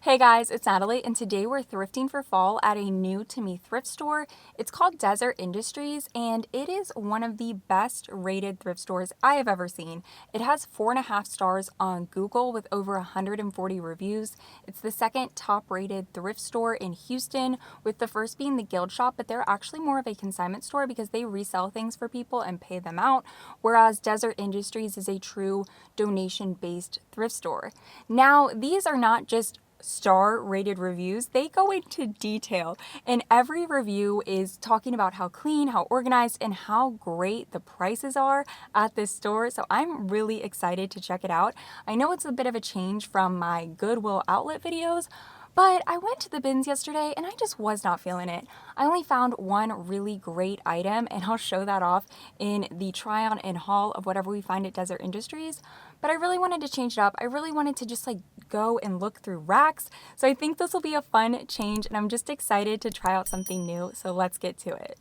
Hey guys, it's Natalie, and today we're thrifting for fall at a new to me thrift store. It's called Deseret Industries, and it is one of the best rated thrift stores I have ever seen. It has 4.5 stars on Google with over 140 reviews. It's the second top rated thrift store in Houston, with the first being the Guild Shop, but they're actually more of a consignment store because they resell things for people and pay them out, whereas Deseret Industries is a true donation-based thrift store. Now, these are not just star rated reviews, they go into detail, and every review is talking about how clean, how organized, and how great the prices are at this store. So I'm really excited to check it out. I know it's a bit of a change from my Goodwill outlet videos, but I went to the bins yesterday and I just was not feeling it. I only found one really great item, and I'll show that off in the try on and haul of whatever we find at Deseret Industries. But I really wanted to change it up. I really wanted to just go and look through racks. So I think this will be a fun change, and I'm just excited to try out something new. So let's get to it.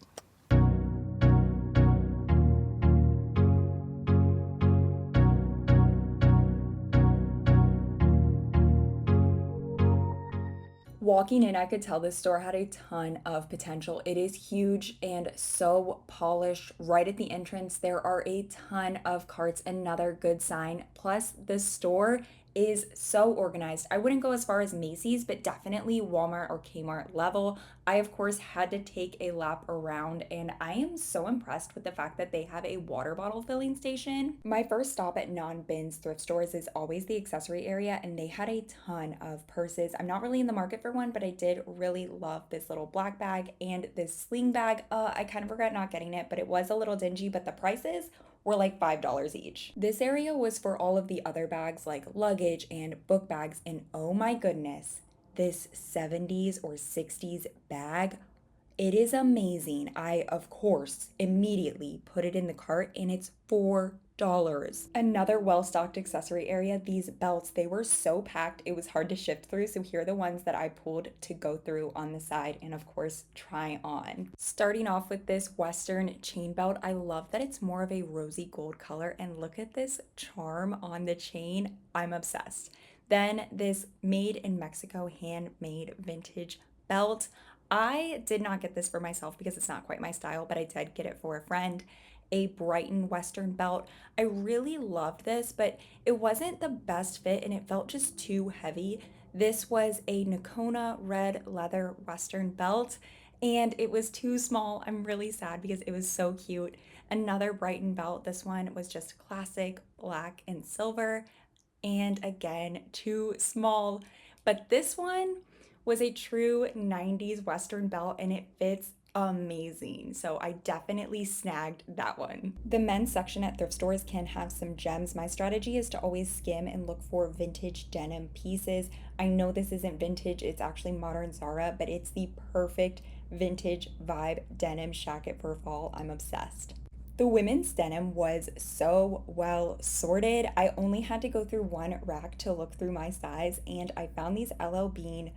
Walking in, I could tell this store had a ton of potential. It is huge and so polished. Right at the entrance, there are a ton of carts, another good sign. Plus, the store is so organized. I wouldn't go as far as Macy's, but definitely Walmart or Kmart level. I, of course, had to take a lap around, and I am so impressed with the fact that they have a water bottle filling station. My first stop at non-bins thrift stores is always the accessory area, and they had a ton of purses. I'm not really in the market for one, but I did really love this little black bag and this sling bag. I kind of regret not getting it, but it was a little dingy, but the prices were like $5 each. This area was for all of the other bags like luggage and book bags, and oh my goodness, this 70s or 60s bag, it is amazing. I, of course, immediately put it in the cart, and it's $4. Another well-stocked accessory area, these belts, they were so packed it was hard to shift through, so here are the ones that I pulled to go through on the side and of course try on. Starting off with this Western chain belt, I love that it's more of a rosy gold color, and look at this charm on the chain. I'm obsessed. Then this made in Mexico handmade vintage belt. I did not get this for myself because it's not quite my style, but I did get it for a friend. A Brighton Western belt. I really loved this, but it wasn't the best fit and it felt just too heavy. This was a Nakona red leather Western belt, and it was too small. I'm really sad because it was so cute. Another Brighton belt. This one was just classic black and silver, and again, too small. But this one was a true 90s Western belt, and it fits amazing. So I definitely snagged that one. The men's section at thrift stores can have some gems. My strategy is to always skim and look for vintage denim pieces. I know this isn't vintage, it's actually modern Zara, but it's the perfect vintage vibe denim shacket for fall. I'm obsessed. The women's denim was so well sorted. I only had to go through one rack to look through my size, and I found these LL Bean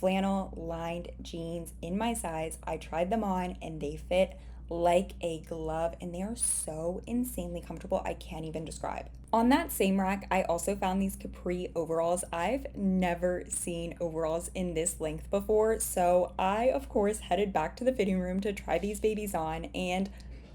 flannel lined jeans in my size. I tried them on and they fit like a glove, and they are so insanely comfortable, I can't even describe. On that same rack, I also found these capri overalls. I've never seen overalls in this length before, so I, of course, headed back to the fitting room to try these babies on, and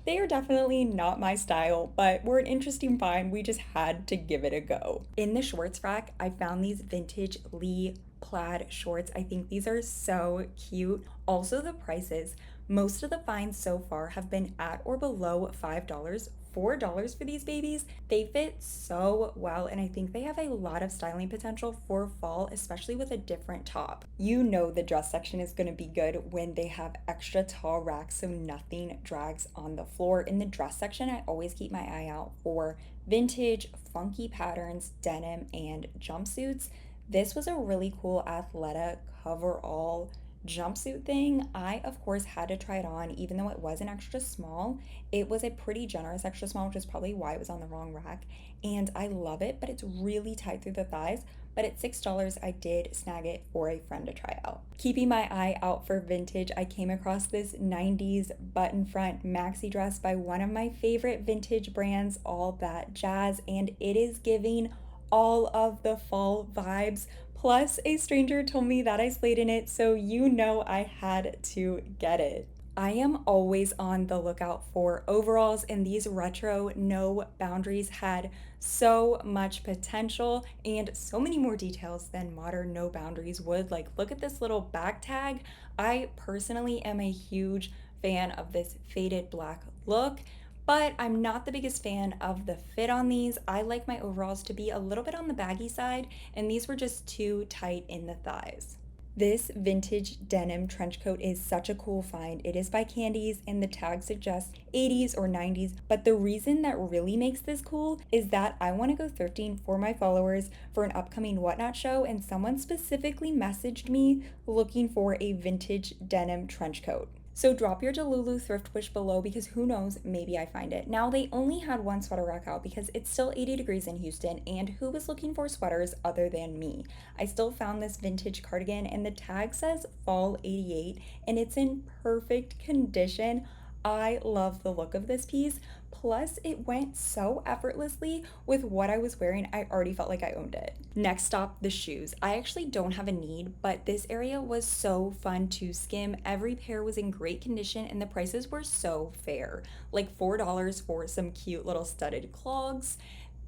they are definitely not my style, but were an interesting find. We just had to give it a go. In the shorts rack, I found these vintage Lee plaid shorts. I think these are so cute. Also, the prices. Most of the finds so far have been at or below $5. $4 for these babies. They fit so well, and I think they have a lot of styling potential for fall, especially with a different top. You know the dress section is going to be good when they have extra tall racks so nothing drags on the floor. In the dress section, I always keep my eye out for vintage, funky patterns, denim, and jumpsuits. This was a really cool Athleta coverall jumpsuit thing. I, of course, had to try it on, even though it was an extra small. It was a pretty generous extra small, which is probably why it was on the wrong rack. And I love it, but it's really tight through the thighs. But at $6, I did snag it for a friend to try out. Keeping my eye out for vintage, I came across this 90s button front maxi dress by one of my favorite vintage brands, All That Jazz, and it is giving all of the fall vibes. Plus, a stranger told me that I slayed in it, so you know I had to get it. I am always on the lookout for overalls, and these retro no boundaries had so much potential and so many more details than modern no boundaries would. Like, look at this little back tag. I personally am a huge fan of this faded black look, but I'm not the biggest fan of the fit on these. I like my overalls to be a little bit on the baggy side, and these were just too tight in the thighs. This vintage denim trench coat is such a cool find. It is by Candies and the tag suggests 80s or 90s, but the reason that really makes this cool is that I want to go thrifting for my followers for an upcoming Whatnot show, and someone specifically messaged me looking for a vintage denim trench coat. So drop your Delulu thrift wish below because who knows, maybe I find it. Now they only had one sweater rack out because it's still 80 degrees in Houston, and who was looking for sweaters other than me? I still found this vintage cardigan and the tag says fall 88 and it's in perfect condition. I love the look of this piece. Plus, it went so effortlessly with what I was wearing, I already felt like I owned it. Next stop, the shoes. I actually don't have a need, but this area was so fun to skim. Every pair was in great condition and the prices were so fair. Like $4 for some cute little studded clogs.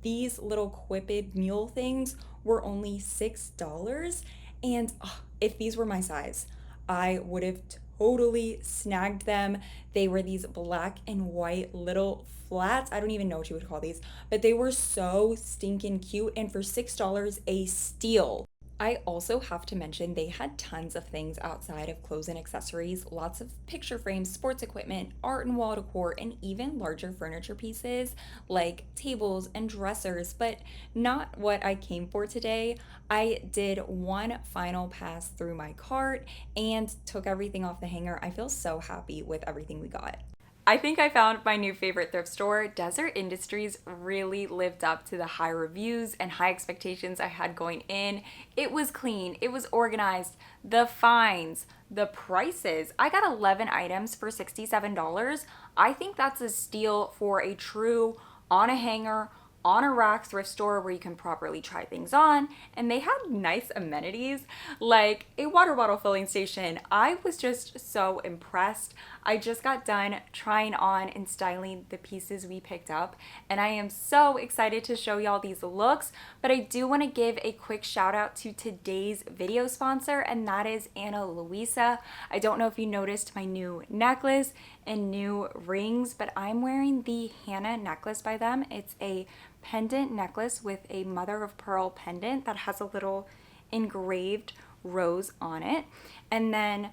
These little quipped mule things were only $6. And if these were my size, I would have totally snagged them. They were these black and white little flats. I don't even know what you would call these, but they were so stinking cute. And for $6, a steal. I also have to mention they had tons of things outside of clothes and accessories, lots of picture frames, sports equipment, art and wall decor, and even larger furniture pieces like tables and dressers, but not what I came for today. I did one final pass through my cart and took everything off the hanger. I feel so happy with everything we got. I think I found my new favorite thrift store. Deseret Industries really lived up to the high reviews and high expectations I had going in. It was clean, it was organized, the finds, the prices. I got 11 items for $67. I think that's a steal for a true on a hanger, on a rack thrift store where you can properly try things on, and they had nice amenities like a water bottle filling station. I was just so impressed. I just got done trying on and styling the pieces we picked up, and I am so excited to show y'all these looks, but I do want to give a quick shout out to today's video sponsor, and that is Luisa. I don't know if you noticed my new necklace and new rings, but I'm wearing the Hannah necklace by them. It's a pendant necklace with a mother of pearl pendant that has a little engraved rose on it. And then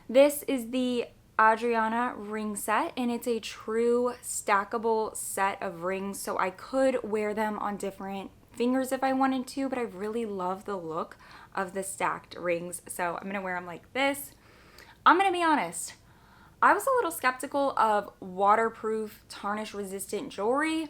this is the Adriana ring set, and it's a true stackable set of rings, so I could wear them on different fingers if I wanted to, but I really love the look of the stacked rings, so I'm gonna wear them like this. I'm gonna be honest, I was a little skeptical of waterproof, tarnish resistant jewelry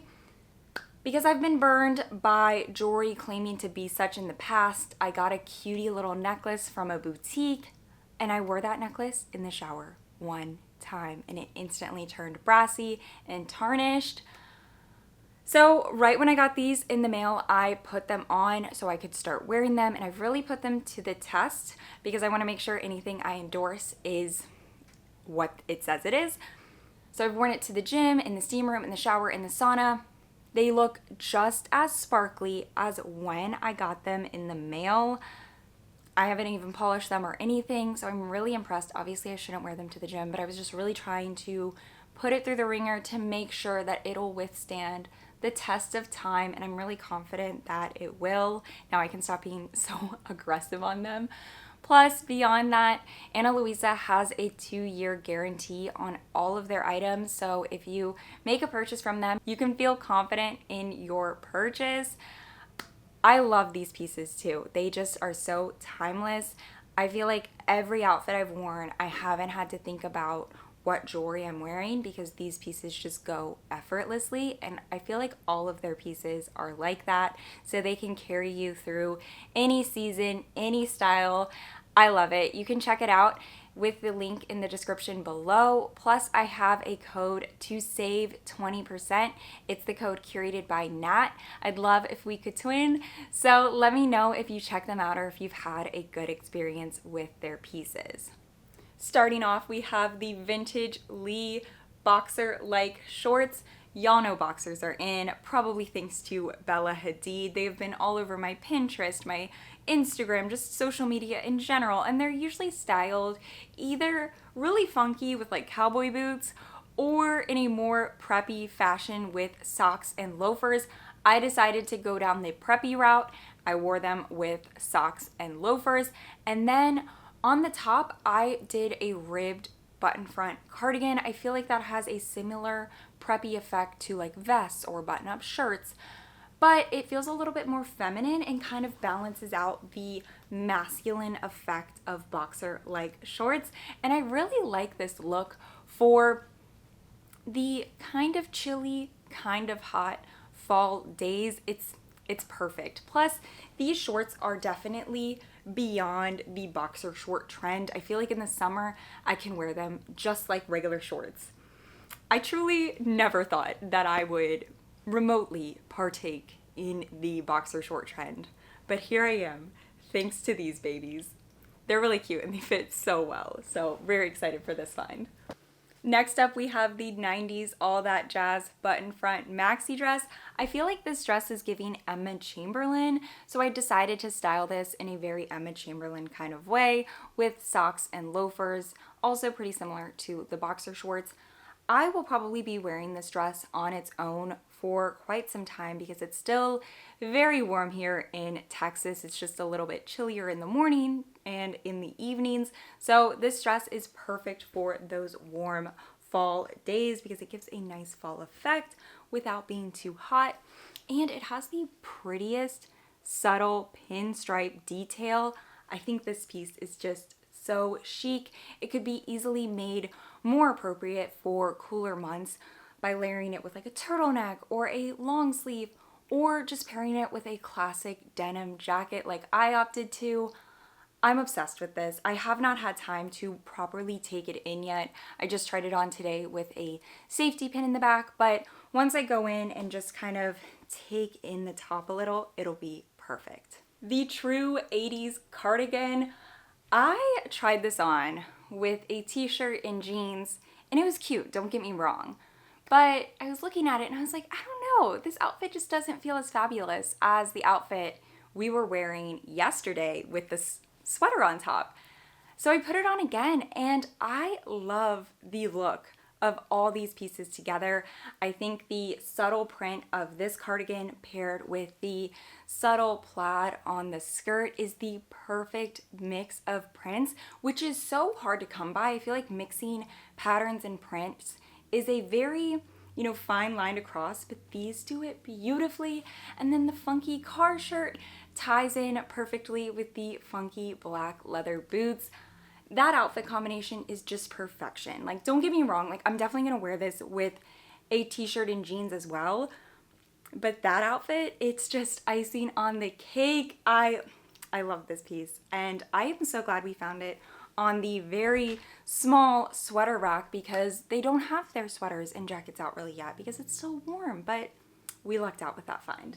because I've been burned by jewelry claiming to be such in the past. I got a cutie little necklace from a boutique and I wore that necklace in the shower one time and it instantly turned brassy and tarnished. So right when I got these in the mail, I put them on so I could start wearing them, and I've really put them to the test because I want to make sure anything I endorse is what it says it is. So I've worn it to the gym, in the steam room, in the shower, in the sauna. They look just as sparkly as when I got them in the mail. I haven't even polished them or anything, so I'm really impressed. Obviously, I shouldn't wear them to the gym, but I was just really trying to put it through the ringer to make sure that it'll withstand the test of time, and I'm really confident that it will. Now I can stop being so aggressive on them. Plus, beyond that, Luisa has a 2-year guarantee on all of their items, so if you make a purchase from them, you can feel confident in your purchase. I love these pieces too. They just are so timeless. I feel like every outfit I've worn, I haven't had to think about what jewelry I'm wearing because these pieces just go effortlessly, and I feel like all of their pieces are like that, so they can carry you through any season, any style. I love it. You can check it out with the link in the description below. Plus, I have a code to save 20%. It's the code curated by Nat. I'd love if we could twin. So let me know if you check them out or if you've had a good experience with their pieces. Starting off, we have the vintage Lee boxer-like shorts. Y'all know boxers are in, probably thanks to Bella Hadid. They've been all over my Pinterest, my Instagram, just social media in general, and they're usually styled either really funky with like cowboy boots or in a more preppy fashion with socks and loafers. I decided to go down the preppy route. I wore them with socks and loafers, and then on the top, I did a ribbed button front cardigan. I feel like that has a similar preppy effect to like vests or button-up shirts, but it feels a little bit more feminine and kind of balances out the masculine effect of boxer-like shorts. And I really like this look for the kind of chilly, kind of hot fall days. It's perfect. Plus, these shorts are definitely beyond the boxer short trend. I feel like in the summer, I can wear them just like regular shorts. I truly never thought that I would remotely partake in the boxer short trend, but here I am, thanks to these babies. They're really cute and they fit so well, so very excited for this find. Next up, we have the 90s All That Jazz button front maxi dress. I feel like this dress is giving Emma Chamberlain, so I decided to style this in a very Emma Chamberlain kind of way with socks and loafers, also pretty similar to the boxer shorts. I will probably be wearing this dress on its own for quite some time because it's still very warm here in Texas. It's just a little bit chillier in the morning and in the evenings. So this dress is perfect for those warm fall days because it gives a nice fall effect without being too hot. And it has the prettiest subtle pinstripe detail. I think this piece is just so chic. It could be easily made more appropriate for cooler months by layering it with like a turtleneck or a long sleeve, or just pairing it with a classic denim jacket like I opted to. I'm obsessed with this. I have not had time to properly take it in yet. I just tried it on today with a safety pin in the back, but once I go in and just kind of take in the top a little, it'll be perfect. The true 80s cardigan. I tried this on with a t-shirt and jeans, and it was cute, don't get me wrong. But I was looking at it and I was like, I don't know, this outfit just doesn't feel as fabulous as the outfit we were wearing yesterday with this sweater on top. So I put it on again, and I love the look of all these pieces together. I think the subtle print of this cardigan paired with the subtle plaid on the skirt is the perfect mix of prints, which is so hard to come by. I feel like mixing patterns and prints is a very, fine line to cross, but these do it beautifully. And then the funky car shirt ties in perfectly with the funky black leather boots. That outfit combination is just perfection. Like, don't get me wrong, like I'm definitely gonna wear this with a t-shirt and jeans as well, but that outfit, it's just icing on the cake. I love this piece, and I am so glad we found it on the very small sweater rack because they don't have their sweaters and jackets out really yet because it's so warm, but we lucked out with that find.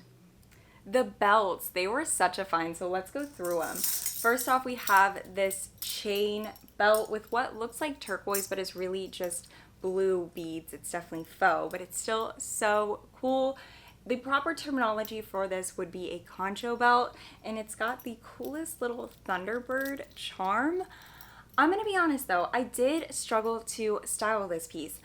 The belts, they were such a find, so let's go through them. First off, we have this chain belt with what looks like turquoise, but is really just blue beads. It's definitely faux, but it's still so cool. The proper terminology for this would be a concho belt, and it's got the coolest little Thunderbird charm. I'm gonna be honest though, I did struggle to style this piece.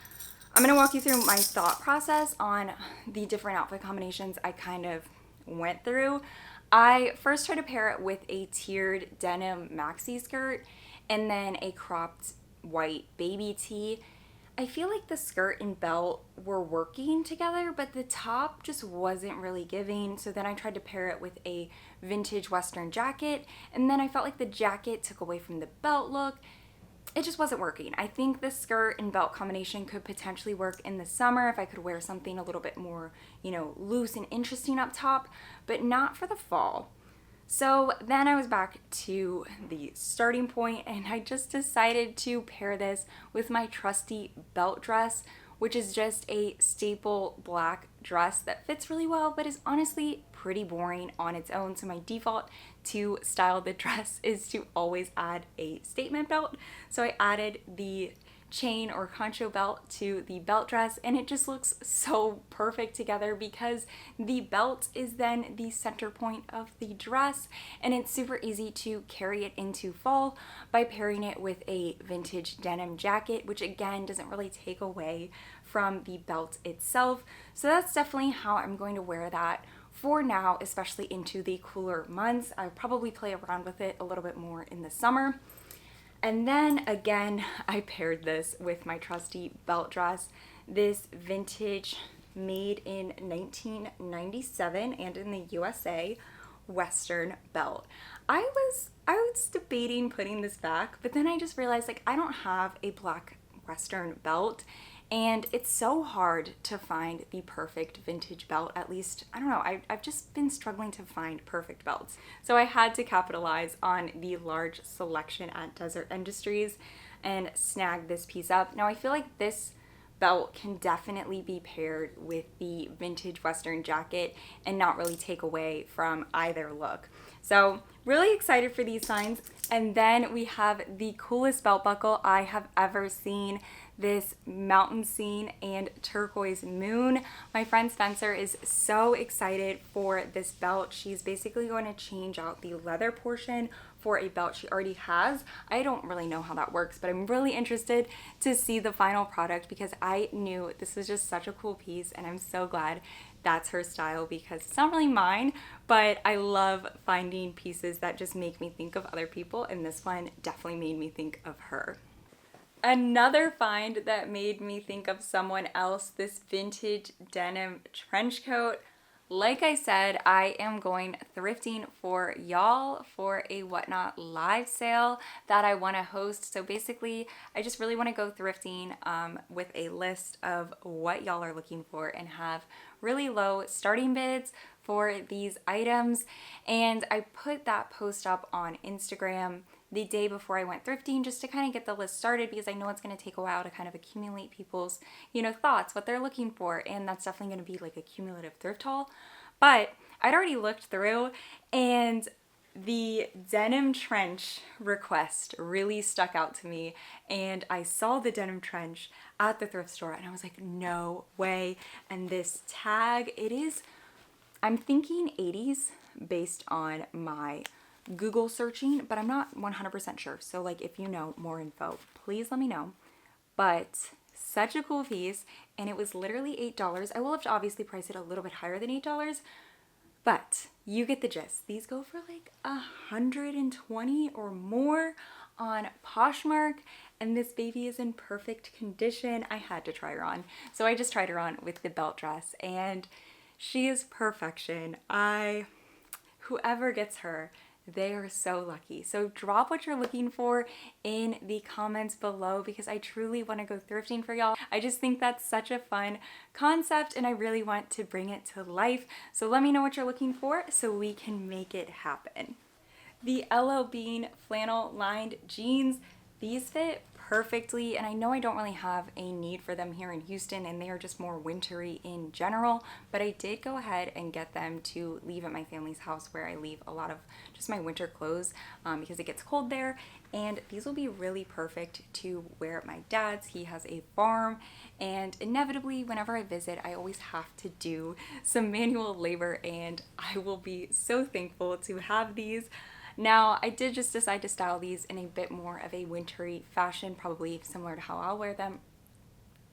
I'm gonna walk you through my thought process on the different outfit combinations I kind of went through. I first tried to pair it with a tiered denim maxi skirt and then a cropped white baby tee. I feel like the skirt and belt were working together, but the top just wasn't really giving. So then I tried to pair it with a vintage Western jacket, and then I felt like the jacket took away from the belt look. It just wasn't working. I think the skirt and belt combination could potentially work in the summer if I could wear something a little bit more, loose and interesting up top, but not for the fall. So then I was back to the starting point and I just decided to pair this with my trusty belt dress, which is just a staple black dress that fits really well, but is honestly pretty boring on its own. So my default to style the dress is to always add a statement belt. So I added the chain or concho belt to the belt dress, and it just looks so perfect together because the belt is then the center point of the dress, and it's super easy to carry it into fall by pairing it with a vintage denim jacket, which again doesn't really take away from the belt itself. So that's definitely how I'm going to wear that for now, especially into the cooler months. I'll probably play around with it a little bit more in the summer. And then again, I paired this with my trusty belt dress, this vintage made in 1997 and in the USA Western belt. I was debating putting this back, but then I just realized like I don't have a black Western belt. And it's so hard to find the perfect vintage belt. At least, I don't know, I've just been struggling to find perfect belts. So I had to capitalize on the large selection at Deseret Industries and snag this piece up. Now I feel like this belt can definitely be paired with the vintage Western jacket and not really take away from either look. So really excited for these signs. And then we have the coolest belt buckle I have ever seen, this mountain scene and turquoise moon. My friend Spencer is so excited for this belt. She's basically going to change out the leather portion for a belt she already has. I don't really know how that works, but I'm really interested to see the final product because I knew this was just such a cool piece, and I'm so glad that's her style because it's not really mine, but I love finding pieces that just make me think of other people, and this one definitely made me think of her. Another find that made me think of someone else, this vintage denim trench coat. Like I said, I am going thrifting for y'all for a Whatnot live sale that I want to host. So basically, I just really want to go thrifting with a list of what y'all are looking for and have really low starting bids for these items. And I put that post up on Instagram the day before I went thrifting just to kind of get the list started because I know it's going to take a while to kind of accumulate people's, thoughts, what they're looking for, and that's definitely going to be like a cumulative thrift haul. But I'd already looked through and the denim trench request really stuck out to me, and I saw the denim trench at the thrift store and I was like, no way. And this tag, I'm thinking 80s based on my Google searching, but I'm not 100% sure. So like if you know more info, please let me know. But such a cool piece, and it was literally $8. I will have to obviously price it a little bit higher than $8, but you get the gist. These go for like 120 or more on Poshmark, and this baby is in perfect condition. I had to try her on. So I just tried her on with the belt dress, and she is perfection. Whoever gets her, they are so lucky. So drop what you're looking for in the comments below because I truly want to go thrifting for y'all. I just think that's such a fun concept and I really want to bring it to life. So let me know what you're looking for so we can make it happen. The LL Bean flannel lined jeans, these fit perfectly, and I know I don't really have a need for them here in Houston and they are just more wintry in general, but I did go ahead and get them to leave at my family's house where I leave a lot of just my winter clothes because it gets cold there, and these will be really perfect to wear at my dad's. He has a farm, and inevitably whenever I visit I always have to do some manual labor, and I will be so thankful to have these. Now, I did just decide to style these in a bit more of a wintry fashion, probably similar to how I'll wear them,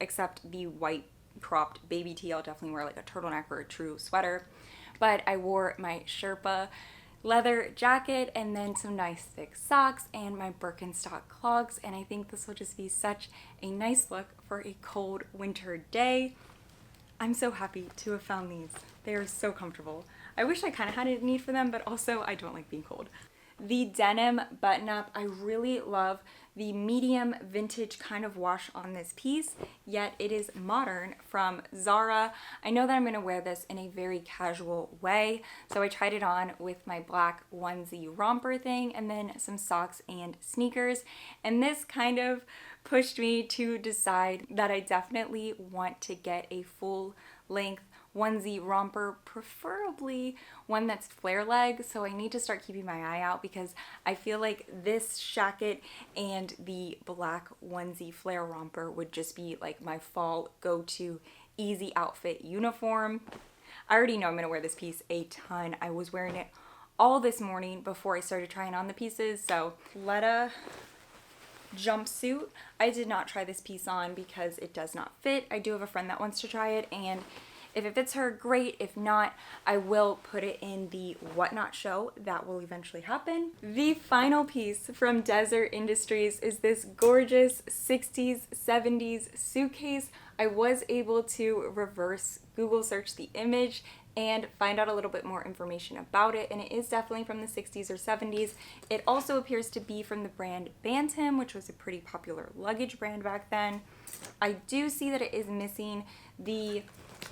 except the white cropped baby tee, I'll definitely wear like a turtleneck or a true sweater. But I wore my Sherpa leather jacket and then some nice thick socks and my Birkenstock clogs, and I think this will just be such a nice look for a cold winter day. I'm so happy to have found these. They are so comfortable. I wish I kind of had a need for them, but also I don't like being cold. the denim button-up. I really love the medium vintage kind of wash on this piece, yet it is modern from Zara. I know that I'm gonna wear this in a very casual way, so I tried it on with my black onesie romper thing and then some socks and sneakers, and this kind of pushed me to decide that I definitely want to get a full length onesie romper, preferably one that's flare leg. So I need to start keeping my eye out because I feel like this jacket and the black onesie flare romper would just be like my fall go-to easy outfit uniform. I already know I'm gonna wear this piece a ton. I was wearing it all this morning before I started trying on the pieces. So Letta jumpsuit. I did not try this piece on because it does not fit. I do have a friend that wants to try it, and if it fits her, great. If not, I will put it in the Whatnot show. That will eventually happen. The final piece from Deseret Industries is this gorgeous 60s, 70s suitcase. I was able to reverse Google search the image and find out a little bit more information about it, and it is definitely from the 60s or 70s. It also appears to be from the brand Bantam, which was a pretty popular luggage brand back then. I do see that it is missing the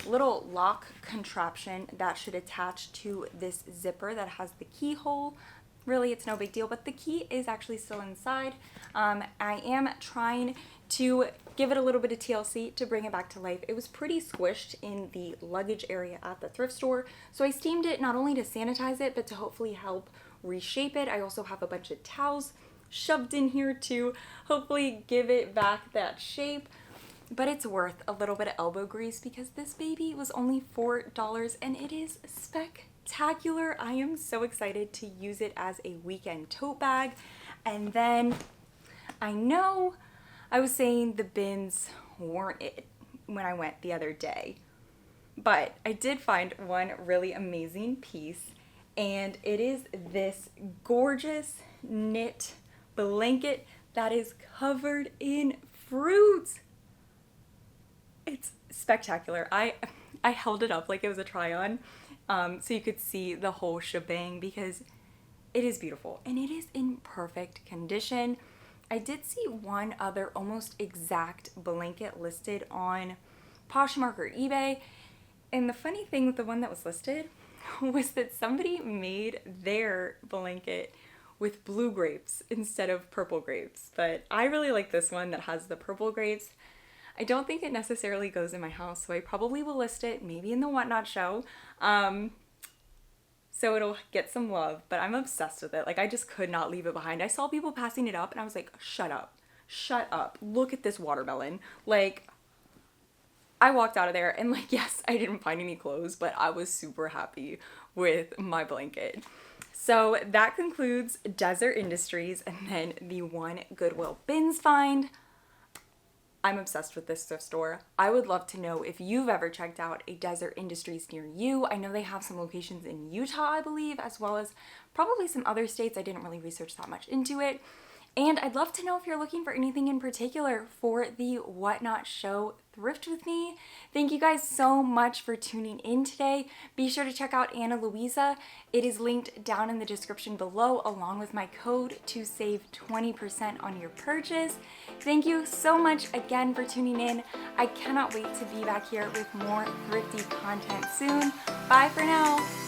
little lock contraption that should attach to this zipper that has the keyhole. Really, it's no big deal, but the key is actually still inside. I am trying to give it a little bit of TLC to bring it back to life. It was pretty squished in the luggage area at the thrift store, so I steamed it not only to sanitize it, but to hopefully help reshape it. I also have a bunch of towels shoved in here to hopefully give it back that shape. But it's worth a little bit of elbow grease because this baby was only $4 and it is spectacular. I am so excited to use it as a weekend tote bag. And then I know I was saying the bins weren't it when I went the other day, but I did find one really amazing piece, and it is this gorgeous knit blanket that is covered in fruits. It's spectacular. I held it up like it was a try-on, so you could see the whole shebang because it is beautiful and it is in perfect condition. I did see one other almost exact blanket listed on Poshmark or eBay, and the funny thing with the one that was listed was that somebody made their blanket with blue grapes instead of purple grapes, but I really like this one that has the purple grapes. I don't think it necessarily goes in my house, so I probably will list it maybe in the Whatnot show, so it'll get some love, but I'm obsessed with it. Like, I just could not leave it behind. I saw people passing it up and I was like, shut up, look at this watermelon. Like, I walked out of there and like, yes, I didn't find any clothes, but I was super happy with my blanket. So that concludes Deseret Industries and then the one Goodwill bins find. I'm obsessed with this thrift store. I would love to know if you've ever checked out a Deseret Industries near you. I know they have some locations in Utah, I believe, as well as probably some other states. I didn't really research that much into it. And I'd love to know if you're looking for anything in particular for the Whatnot show Thrift with me. Thank you guys so much for tuning in today. Be sure to check out Anna Luisa. It is linked down in the description below along with my code to save 20% on your purchase. Thank you so much again for tuning in. I cannot wait to be back here with more thrifty content soon. Bye for now.